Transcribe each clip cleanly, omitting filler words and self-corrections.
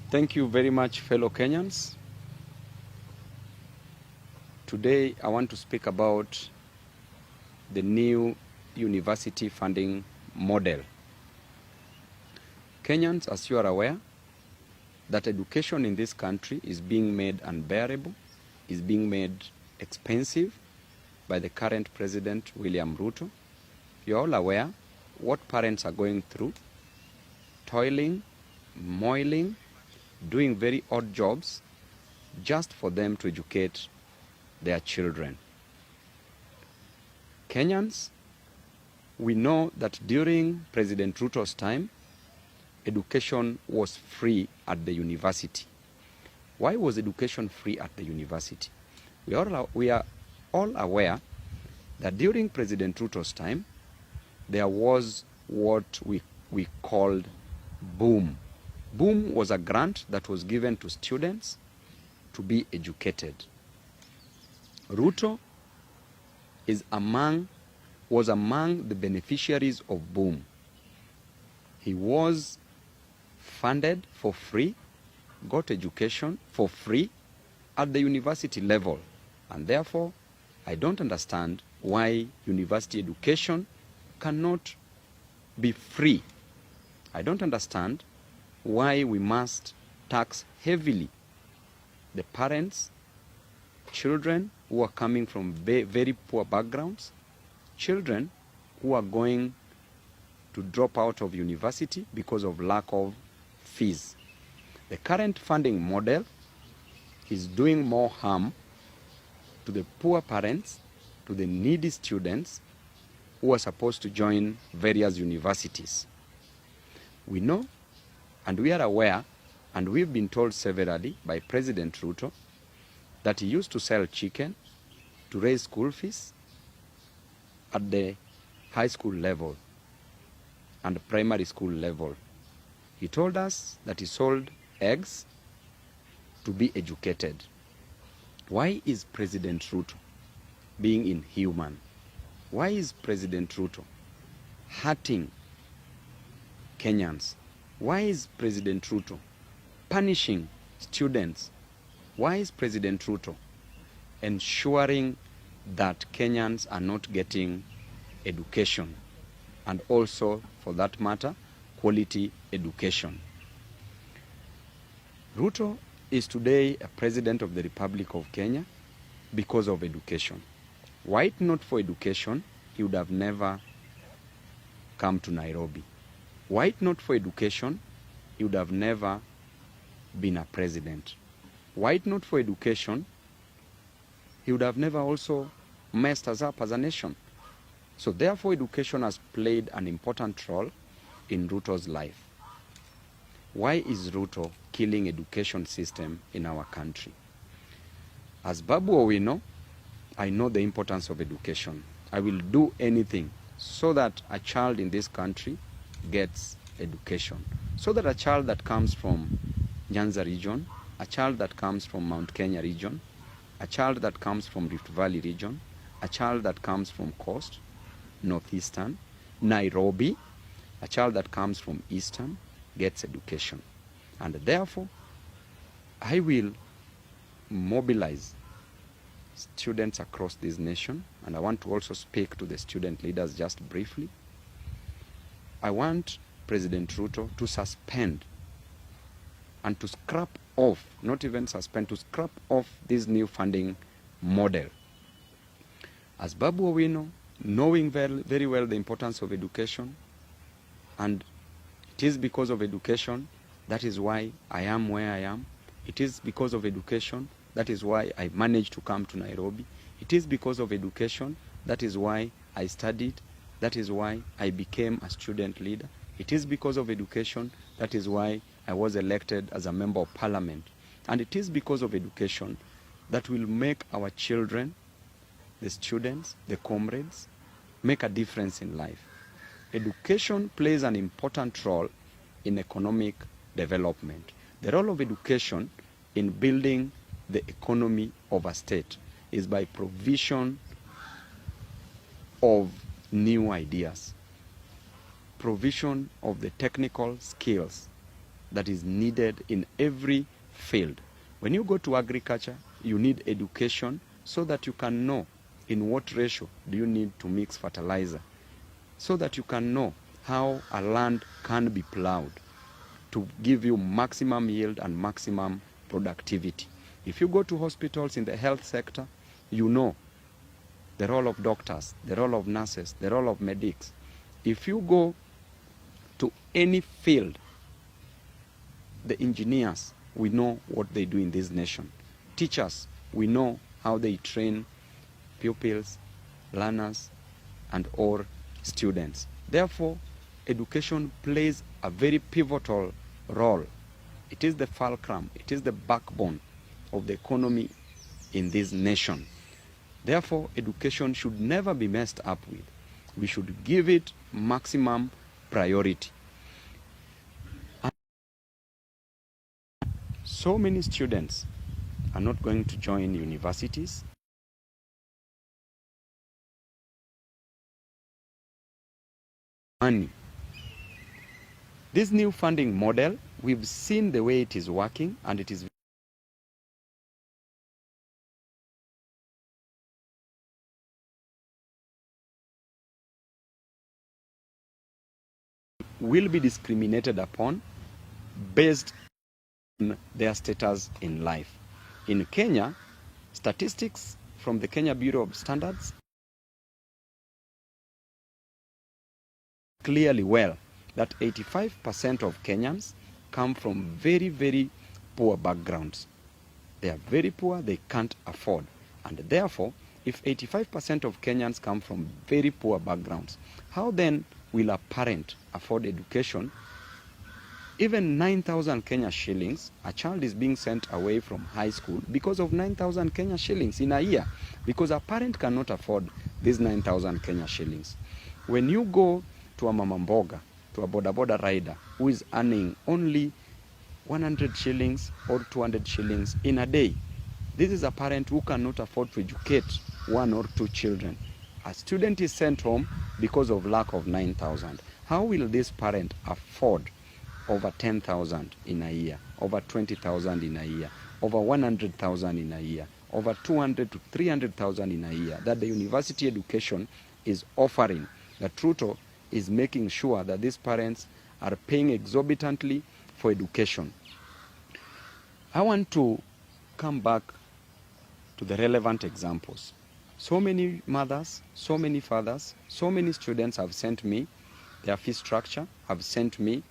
Thank you very much, fellow Kenyans. Today, I want to speak about the new university funding model. Kenyans, as you are aware, that education in this country is being made unbearable, is being made expensive by the current president, William Ruto. You're all aware what parents are going through, toiling, moiling, doing very odd jobs just for them to educate their children. Kenyans, we know that during President Ruto's time, education was free at the university. Why was education free at the university? We are all aware that during President Ruto's time, there was what we called BOOM. BOOM was a grant that was given to students to be educated. Ruto was among the beneficiaries of BOOM. He was funded for free, got education for free at the university level, and therefore I don't understand why university education cannot be free. I don't understand why we must tax heavily the parents, children who are coming from very poor backgrounds, children who are going to drop out of university because of lack of fees. The current funding model is doing more harm to the poor parents, to the needy students who are supposed to join various universities. We know and we are aware, and we've been told severally by President Ruto, that he used to sell chicken to raise school fees at the high school level and primary school level. He told us that he sold eggs to be educated. Why is President Ruto being inhuman? Why is President Ruto hurting Kenyans? Why is President Ruto punishing students? Why is President Ruto ensuring that Kenyans are not getting education, and also, for that matter, quality education? Ruto is today a president of the Republic of Kenya because of education. Were it not for education, he would have never come to Nairobi. Were it not for education, he would have never been a president. Were it not for education, he would have never also messed us up as a nation. So therefore, education has played an important role in Ruto's life. Why is Ruto killing education system in our country? As BABU OWINO, I know the importance of education. I will do anything so that a child in this country gets education. So that a child that comes from Nyanza region, a child that comes from Mount Kenya region, a child that comes from Rift Valley region, a child that comes from Coast, Northeastern, Nairobi, a child that comes from Eastern gets education. And therefore, I will mobilize students across this nation, and I want to also speak to the student leaders just briefly. I want President Ruto to suspend and to scrap off, not even suspend, to scrap off this new funding model. As BABU OWINO, knowing very well the importance of education, and it is because of education, that is why I am where I am. It is because of education, that is why I managed to come to Nairobi. It is because of education, that is why I studied. That is why I became a student leader. It is because of education, that is why I was elected as a member of parliament. And it is because of education that will make our children, the students, the comrades, make a difference in life. Education plays an important role in economic development. The role of education in building the economy of a state is by provision of new ideas, provision of the technical skills that is needed in every field. When you go to agriculture, you need education so that you can know in what ratio do you need to mix fertilizer, so that you can know how a land can be plowed to give you maximum yield and maximum productivity. If you go to hospitals in the health sector, you know the role of doctors, the role of nurses, the role of medics. If you go to any field, the engineers, we know what they do in this nation. Teachers, we know how they train pupils, learners, and all students. Therefore, education plays a very pivotal role. It is the fulcrum, it is the backbone of the economy in this nation. Therefore, education should never be messed up with. We should give it maximum priority. And so many students are not going to join universities. Money. This new funding model, we've seen the way it is working, and it is will be discriminated upon based on their status in life. In Kenya, statistics from the Kenya Bureau of Standards clearly well that 85% of Kenyans come from very, very poor backgrounds. They are very poor, they can't afford. And therefore, if 85% of Kenyans come from very poor backgrounds, how then will a parent afford education? Even 9,000 Kenya shillings, a child is being sent away from high school because of 9,000 Kenya shillings in a year, because a parent cannot afford these 9,000 Kenya shillings. When you go to a mama mboga, to a boda boda rider who is earning only 100 shillings or 200 shillings in a day, this is a parent who cannot afford to educate one or two children. A student is sent home because of lack of 9,000. How will this parent afford over 10,000 in a year, over 20,000 in a year, over 100,000 in a year, over 200 to 300,000 in a year that the university education is offering? That Ruto is making sure that these parents are paying exorbitantly for education. I want to come back to the relevant examples. So many mothers, so many fathers, so many students have sent me their fee structure, have sent me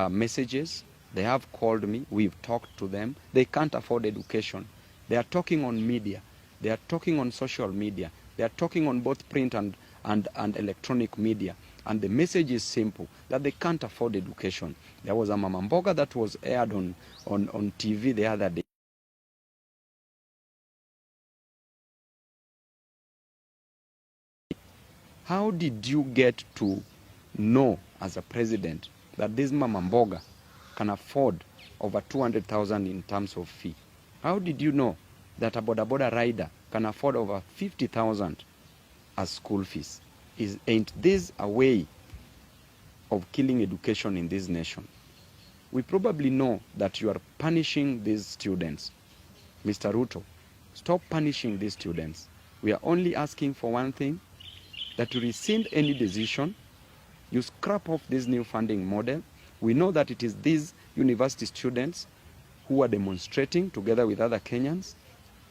messages. They have called me, we've talked to them. They can't afford education. They are talking on media. They are talking on social media. They are talking on both print and electronic media. And the message is simple, that they can't afford education. There was a mama mboga that was aired on TV the other day. How did you get to know as a president that this mama mboga can afford over 200,000 in terms of fee? How did you know that a boda boda rider can afford over 50,000 as school fees? Ain't this a way of killing education in this nation? We probably know that you are punishing these students. Mr. Ruto, stop punishing these students. We are only asking for one thing, that you rescind any decision, you scrap off this new funding model. We know that it is these university students who are demonstrating together with other Kenyans,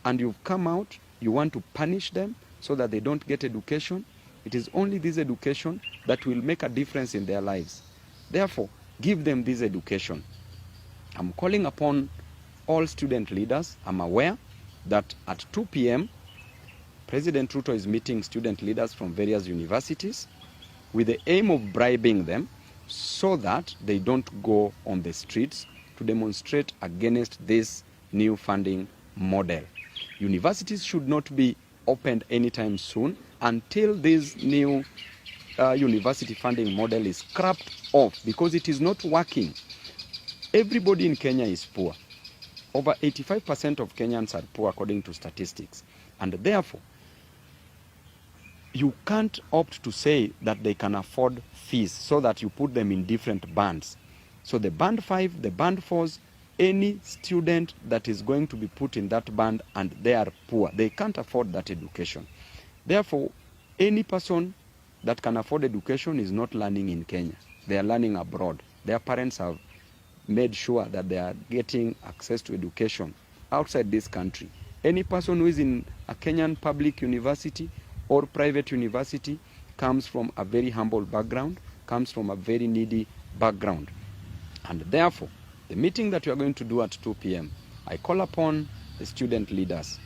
and you've come out, you want to punish them so that they don't get education. It is only this education that will make a difference in their lives. Therefore, give them this education. I'm calling upon all student leaders. I'm aware that at 2 p.m., President Ruto is meeting student leaders from various universities with the aim of bribing them so that they don't go on the streets to demonstrate against this new funding model. Universities should not be opened anytime soon until this new university funding model is scrapped off, because it is not working. Everybody in Kenya is poor. Over 85% of Kenyans are poor according to statistics. And therefore, you can't opt to say that they can afford fees so that you put them in different bands. So the band 5, the band 4s, any student that is going to be put in that band and they are poor, they can't afford that education. Therefore, any person that can afford education is not learning in Kenya. They are learning abroad. Their parents have made sure that they are getting access to education outside this country. Any person who is in a Kenyan public university or private university comes from a very humble background, comes from a very needy background. And therefore, the meeting that you are going to do at 2 p.m., I call upon the student leaders.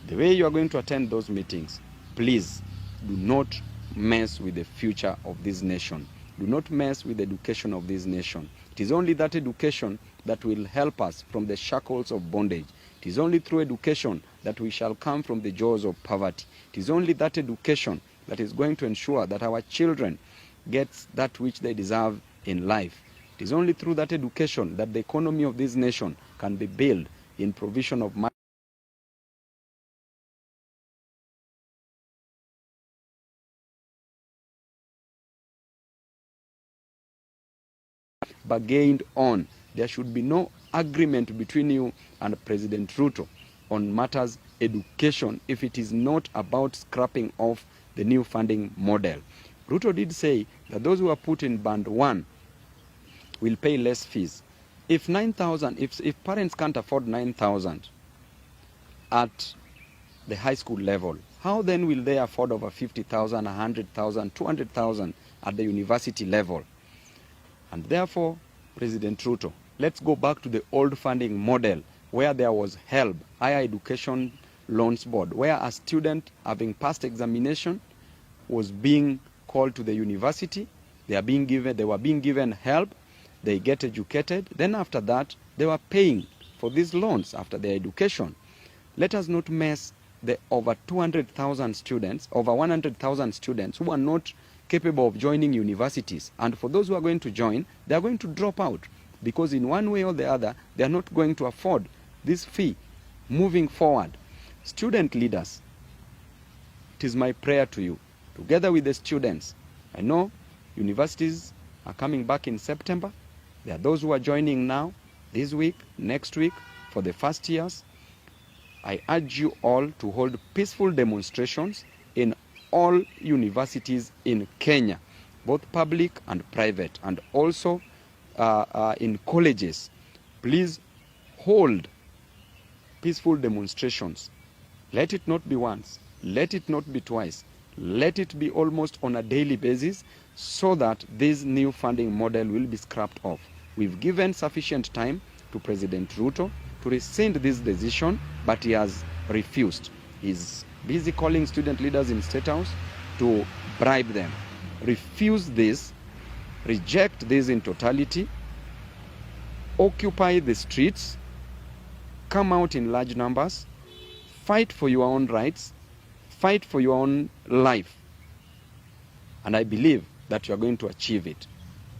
The way you are going to attend those meetings, please do not mess with the future of this nation. Do not mess with the education of this nation. It is only that education that will help us from the shackles of bondage. It is only through education that we shall come from the jaws of poverty. It is only that education that is going to ensure that our children get that which they deserve in life. It is only through that education that the economy of this nation can be built in provision of money. Bargained on. There should be no agreement between you and President Ruto on matters education if it is not about scrapping off the new funding model. Ruto did say that those who are put in band 1 will pay less fees. If 9,000, if parents can't afford 9,000 at the high school level, how then will they afford over 50,000, 100,000, 200,000 at the university level? And therefore, President Ruto, let's go back to the old funding model where there was HELB, Higher Education Loans Board, where a student having passed examination was being called to the university. They were being given help. They get educated. Then after that, they were paying for these loans after their education. Let us not mess the over 200,000 students, over 100,000 students who are not capable of joining universities. And for those who are going to join, they are going to drop out because in one way or the other, they are not going to afford this fee moving forward. Student leaders, it is my prayer to you, together with the students. I know universities are coming back in September. There are those who are joining now, this week, next week, for the first years. I urge you all to hold peaceful demonstrations in all universities in Kenya, both public and private, and also in colleges. Please hold peaceful demonstrations. Let it not be once, let it not be twice, let it be almost on a daily basis so that this new funding model will be scrapped off. We've given sufficient time to President Ruto to rescind this decision, but he has refused. He's busy calling student leaders in State House to bribe them. Refuse this, reject this in totality, occupy the streets, come out in large numbers, fight for your own rights, fight for your own life. And I believe that you are going to achieve it.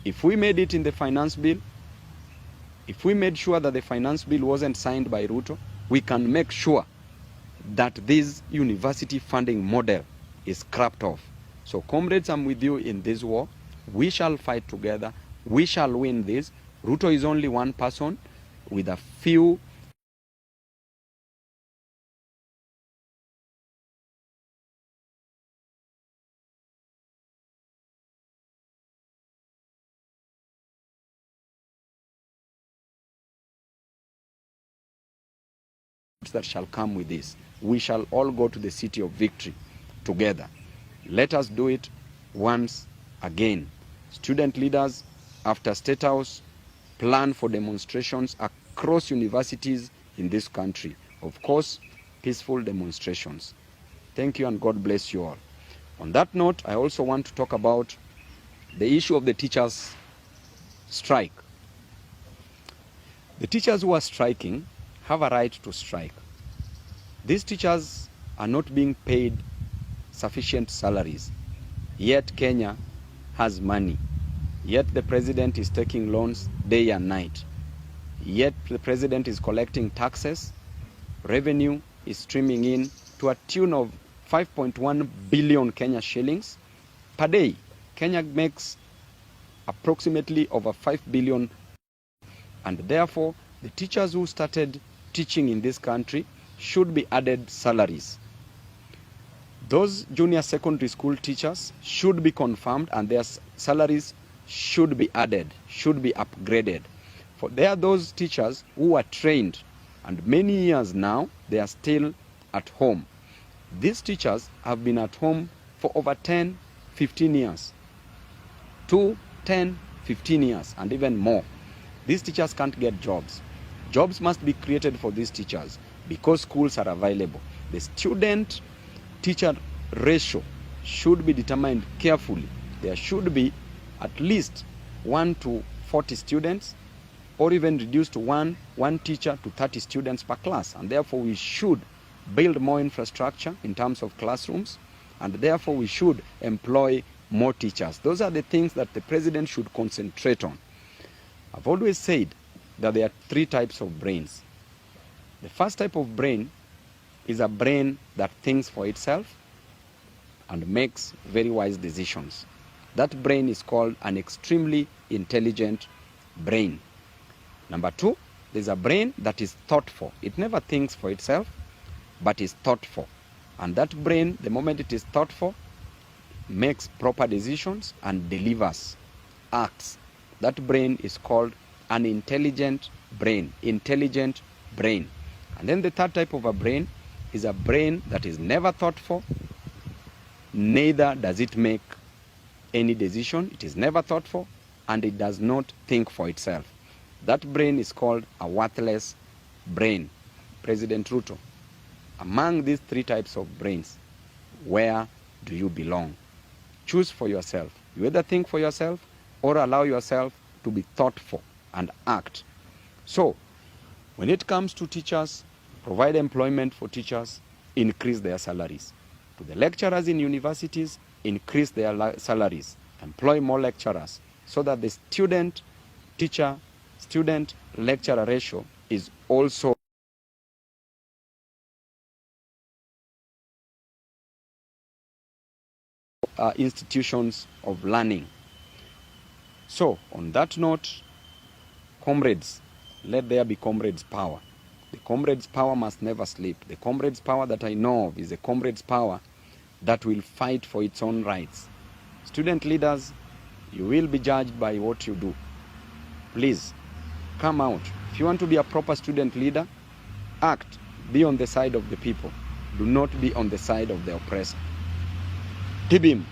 If we made it in the finance bill, if we made sure that the finance bill wasn't signed by Ruto, we can make sure that this university funding model is scrapped off. So comrades, I'm with you in this war. We shall fight together. We shall win this. Ruto is only one person with a few that shall come with this. We shall all go to the city of victory together. Let us do it once again. Student leaders, after State House, plan for demonstrations across universities in this country. Of course, peaceful demonstrations. Thank you and God bless you all. On that note, I also want to talk about the issue of the teachers' strike. The teachers who are striking have a right to strike. These teachers are not being paid sufficient salaries, yet Kenya has money, yet the president is taking loans day and night, yet the president is collecting taxes, revenue is streaming in to a tune of 5.1 billion Kenya shillings per day. Kenya makes approximately over 5 billion And therefore, the teachers who started teaching in this country should be added salaries. Those junior secondary school teachers should be confirmed and their salaries should be added, should be upgraded. For there are those teachers who are trained and many years now, they are still at home. These teachers have been at home for over 10, 15 years. 2, 10, 15 years and even more. These teachers can't get jobs. Jobs must be created for these teachers because schools are available. The student-teacher ratio should be determined carefully. There should be at least 1 to 40 students or even reduced to one teacher to 30 students per class. And therefore we should build more infrastructure in terms of classrooms, and therefore we should employ more teachers. Those are the things that the president should concentrate on. I've always said that there are 3 types of brains. The first type of brain is a brain that thinks for itself and makes very wise decisions. That brain is called an extremely intelligent brain. Number 2, there's a brain that is thoughtful. It never thinks for itself, but is thoughtful. And that brain, the moment it is thoughtful, makes proper decisions and delivers, acts. That brain is called an intelligent brain. Intelligent brain. And then the third type of a brain is a brain that is never thoughtful, neither does it make any decision. It is never thoughtful, and it does not think for itself. That brain is called a worthless brain. President Ruto, among these 3 types of brains, where do you belong? Choose for yourself. You either think for yourself or allow yourself to be thoughtful and act. So, when it comes to teachers, provide employment for teachers, increase their salaries. To the lecturers in universities, increase their salaries. Employ more lecturers so that the student-lecturer ratio is also institutions of learning. So, on that note, comrades, let there be comrades' power. The comrades' power must never sleep. The comrades' power that I know of is a comrades' power that will fight for its own rights. Student leaders, you will be judged by what you do. Please, come out. If you want to be a proper student leader, act. Be on the side of the people. Do not be on the side of the oppressor. Tibim.